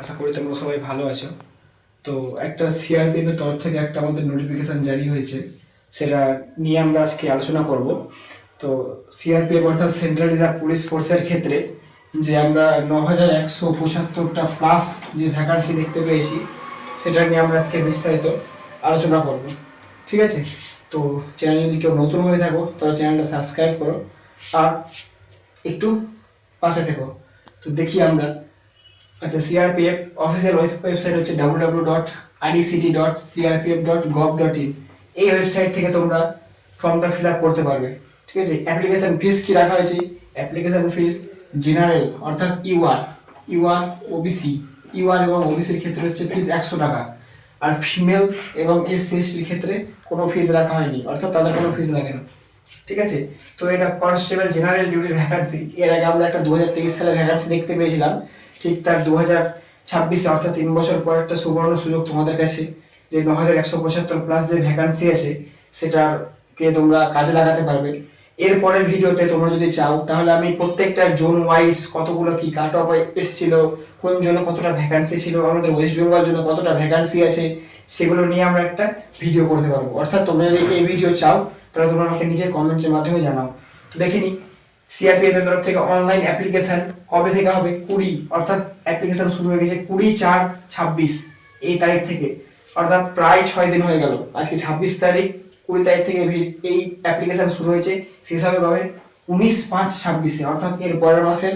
আশা করি তোমরা সবাই ভালো আছো। তো একটা সিআরপিএফ এর তরফ থেকে একটা আমাদের নোটিফিকেশন জারি হয়েছে, সেটা নিয়ে আমরা আজকে আলোচনা করব। তো সিআরপিএফ অর্থাৎ সেন্ট্রাল রিজার্ভ পুলিশ ফোর্সের ক্ষেত্রে যে আমরা 9175টা প্লাস যে ভ্যাকান্সি দেখতে পেয়েছি, সেটা নিয়ে আমরা আজকে বিস্তারিত আলোচনা করব। ঠিক আছে, তো চ্যানেল যদি কেউ নতুন হয়ে থাকো তাহলে চ্যানেলটা সাবস্ক্রাইব করো আর একটু পাশে থেকো। তো দেখি আমরা, আচ্ছা, সিআরপিএফ অফিসিয়াল ওয়েবসাইট হচ্ছে www.idt.crpf.gov.in। এই ওয়েবসাইট থেকে তোমরা ফর্মটা ফিল আপ করতে পারবে। ঠিক আছে, অ্যাপ্লিকেশন ফিস কি রাখা হয়েছে? অ্যাপ্লিকেশন ফিস জেনারেল অর্থাৎ ইউআর ওবিসি, ইউআর এবং ওবিসির ক্ষেত্রে হচ্ছে ফিস 100 টাকা, আর ফিমেল এবং এসসির ক্ষেত্রে কোনো ফিস রাখা হয়নি, অর্থাৎ তাদের কোনো ফিস লাগে না। ঠিক আছে, তো এটা কনস্টেবল জেনারেল ডিউটির ভ্যাকান্সি। এর আগে আমরা একটা 2023 সালে ভ্যাকান্সি দেখতে পেয়েছিলাম, ঠিক তার 2026 অর্থাৎ 3 বছর পর একটা সুবর্ণ সুযোগ তোমাদের কাছে, যে 9175 প্লাস যে ভ্যাকান্সি আছে সেটাকে তোমরা কাজে লাগাতে পারবে। এরপরের ভিডিওতে তোমরা যদি চাও তাহলে আমি প্রত্যেকটা জোন ওয়াইজ কতগুলো কি কাট অফ এসেছিল, কোন জোনে কতটা ভ্যাকান্সি ছিল, আমাদের ওয়েস্ট বেঙ্গল জন্য কতটা ভ্যাকান্সি আছে, সেগুলো নিয়ে আমরা একটা ভিডিও করতে পারবো। অর্থাৎ তোমরা যদি এই ভিডিও চাও তাহলে তোমরা আমাকে নিজে কমেন্টের মাধ্যমে জানাও। তো দেখিনি সিআরপিএফ এর তরফ থেকে অনলাইন অ্যাপ্লিকেশন কবে থেকে হবে? 20, অর্থাৎ অ্যাপ্লিকেশন শুরু হয়ে গেছে 20/4/26 এই তারিখ থেকে, অর্থাৎ প্রায় 6 দিন হয়ে গেল। আজকে 26 তারিখ, 20 তারিখ থেকে এই অ্যাপ্লিকেশন শুরু হয়েছে, শেষ হবে কবে? 19/5/26, অর্থাৎ এর পরের মাসের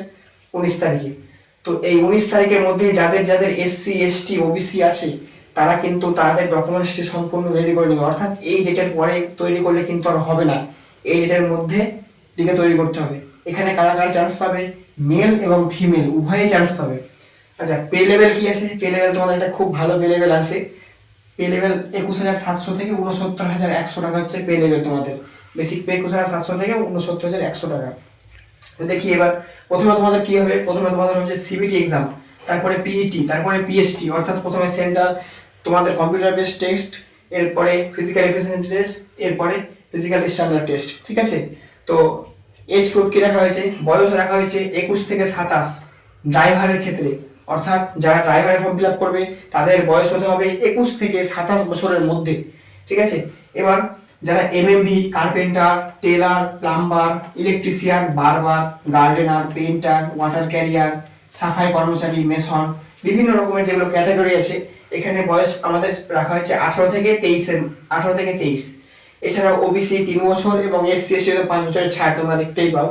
19 তারিখে। তো এই 19 তারিখের মধ্যে যাদের যাদের এসসি এসটি ওবিসি আছে তারা কিন্তু তাদের ডকুমেন্টসটি সম্পূর্ণ রেডি করে নেবে, অর্থাৎ এই ডেটের পরে তৈরি করলে কিন্তু আর হবে না, এই ডেটের মধ্যে দিকে তৈরি করতে হবে। এখানে কারা কারা চান্স পাবে? মেল এবং ফিমেল উভয়ই চান্স পাবে। আচ্ছা, পে লেভেল কি আছে? পে লেভেল তোমাদের একটা খুব ভালো পে লেভেল আছে। পে লেভেল 21,700 থেকে 69,100 টাকা হচ্ছে পে লেভেল তোমাদের। বেসিক পে 21,700 থেকে 69,100 টাকা। তো দেখি এবার প্রথমে তোমাদের কি হবে। প্রথমে তোমাদের হচ্ছে সিবিটি এক্সাম, তারপরে পিইটি, তারপরে পিএসটি, অর্থাৎ প্রথমে সেন্ট্রাল তোমাদের কম্পিউটার বেসড টেস্ট, এরপরে ফিজিক্যাল এফিসিয়েন্সি টেস্ট, এরপরে ফিজিক্যাল স্ট্যান্ডার্ড টেস্ট। ঠিক আছে, তো এজ প্রুফ কি রাখা হয়েছে? বয়স রাখা হয়েছে 21 থেকে 27। ড্রাইভারের ক্ষেত্রে, অর্থাৎ যারা ড্রাইভারের ফর্ম ফিল আপ করবে তাদের বয়স হতে হবে 21 থেকে 27 বছরের মধ্যে। ঠিক আছে, এবার যারা MMV, carpenter, teller, plumber, electrician, বারবার, গার্ডেনার, পেইন্টার, ওয়াটার ক্যারিয়ার, সাফাই কর্মচারী, মেসন, বিভিন্ন রকমের যেগুলো ক্যাটাগরি আছে, এখানে বয়স আমাদের রাখা হয়েছে 18 থেকে 23। এছাড়া ওবিসি 3 বছর এবং এসসি এসটি 5 বছরের ছাড় তোমরা দেখতেই পাও।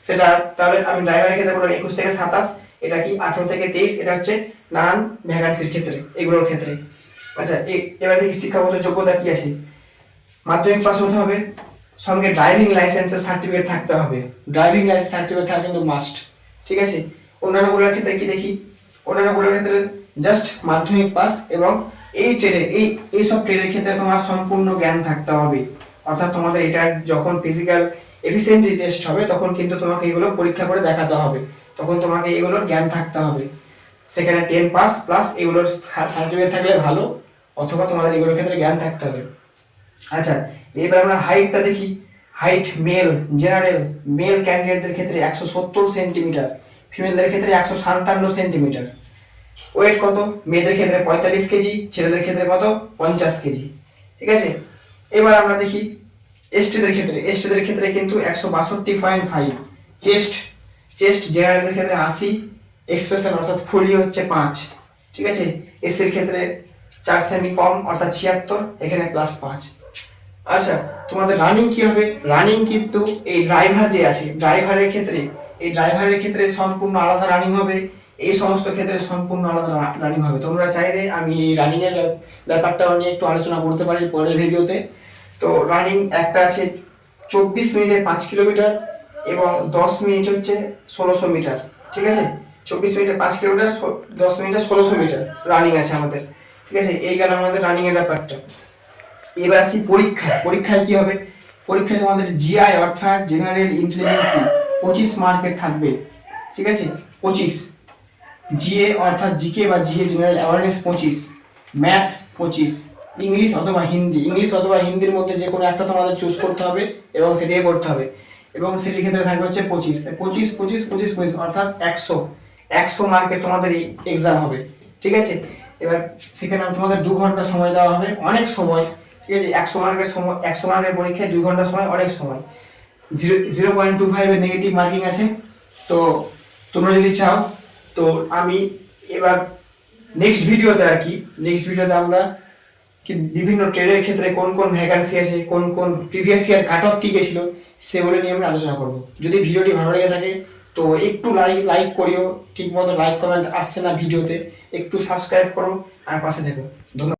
সেটা তাহলে আমি ড্রাইভারের ক্ষেত্রে বললাম 21 থেকে 27, এটা কি 18 থেকে 23, এটা হচ্ছে নানান ভ্যাকান্সির ক্ষেত্রে, এগুলোর ক্ষেত্রে। আচ্ছা, এবার দেখি শিক্ষাগত যোগ্যতা কি আছে। মাধ্যমিক পাস হতে হবে, সঙ্গে ড্রাইভিং লাইসেন্সের সার্টিফিকেট থাকতে হবে। ড্রাইভিং লাইসেন্স সার্টিফিকেট থাকা কিন্তু মাস্ট। ঠিক আছে, অন্যান্যগুলোর ক্ষেত্রে কি দেখি? অন্যান্যগুলোর ক্ষেত্রে জাস্ট মাধ্যমিক পাস, এবং এই ট্রেডের এই সব ট্রেডের ক্ষেত্রে তোমার সম্পূর্ণ জ্ঞান থাকতে হবে। অর্থাৎ তোমাদের এটা যখন ফিজিক্যাল এফিসিয়েন্সি টেস্ট হবে তখন কিন্তু তোমাকে এগুলো পরীক্ষা করে দেখাতে হবে, তখন তোমাকে এগুলোর জ্ঞান থাকতে হবে। সেখানে 10 পাস প্লাস এগুলোর সার্টিফিকেট থাকলে ভালো, অথবা তোমাদের এগুলোর ক্ষেত্রে জ্ঞান থাকতে হবে। আচ্ছা, এবার আমরা হাইটটা দেখি। হাইট মেল জেনারেল মেল ক্যান্ডিডেটদের ক্ষেত্রে 170 সেন্টিমিটার, ফিমেলদের ক্ষেত্রে 157 সেন্টিমিটার। ওয়েট কত? মেয়েদের ক্ষেত্রে 45 কেজি, ছেলেদের ক্ষেত্রে কত? 50 কেজি। ঠিক আছে, এবার আমরা দেখি এসটিদের ক্ষেত্রে কিন্তু 162.5। চেস্ট জেনারেলদের ক্ষেত্রে 80, এক্সপ্রেশন অর্থাৎ ফুলি হচ্ছে 5। ঠিক আছে, এসসির ক্ষেত্রে 4 সেমি কম অর্থাৎ 76, এখানে +5। আচ্ছা, তোমাদের রানিং কি হবে? রানিং কিন্তু এই ড্রাইভার যে আছে ড্রাইভারের ক্ষেত্রে সম্পূর্ণ আলাদা রানিং হবে, এই সমস্ত ক্ষেত্রে সম্পূর্ণ আলাদা রানিং হবে। তোমরা চাইলে আমি এই রানিং এর ব্যাপারটা নিয়ে একটু আলোচনা করতে পারি পরের ভিডিওতে। তো রানিং একটা আছে 24 মিনিটে 5 কিলোমিটার এবং 10 মিনিট হচ্ছে 1600 মিটার। ঠিক আছে, 24 মিনিটে 5 কিলোমিটার, 10 মিনিটে 1600 মিটার রানিং আছে আমাদের। ঠিক আছে, এই গেল আমাদের রানিং এর ব্যাপারটা। এবার আসি পরীক্ষায় কি হবে? পরীক্ষায় তোমাদের জিআই অর্থাৎ জেনারেল ইন্টেলিজেন্সি 25 মার্কের থাকবে। ঠিক আছে, 25। জিএ অর্থাৎ জিকে বা GA general awareness 25, math 25, English অথবা হিন্দির মধ্যে যে কোনো একটা তোমাদের চুজ করতে হবে এবং সেটাই করতে হবে, এবং সেটির ক্ষেত্রে থাকবে হচ্ছে 25 অর্থাৎ 100 মার্কের তোমাদের এই এক্সাম হবে। ঠিক আছে। এবার সেখানে তোমাদের 2 ঘন্টা সময় দেওয়া হবে, অনেক সময়, ঠিক আছে। 100 মার্কের পরীক্ষায় 2 ঘন্টা সময় অনেক সময়। 0.25 এর নেগেটিভ মার্কিং আছে। তো তোমরা যদি চাও তো আমি এবার নেক্সট ভিডিওতে আমরা বিভিন্ন ট্রেডের ক্ষেত্রে কোন কোন ভ্যাকান্সি আছে, কোন কোন প্রিভিয়াস ইয়ার কাট অফ কি গেছিল, সেগুলো নিয়ে আমরা আলোচনা করব। যদি ভিডিওটি ভালো লেগে থাকে তো একটু লাইক করিও, ঠিক মতো লাইক কমেন্ট আসছে না ভিডিওতে, একটু সাবস্ক্রাইব করো আর পাশে থেকো। ধন্যবাদ।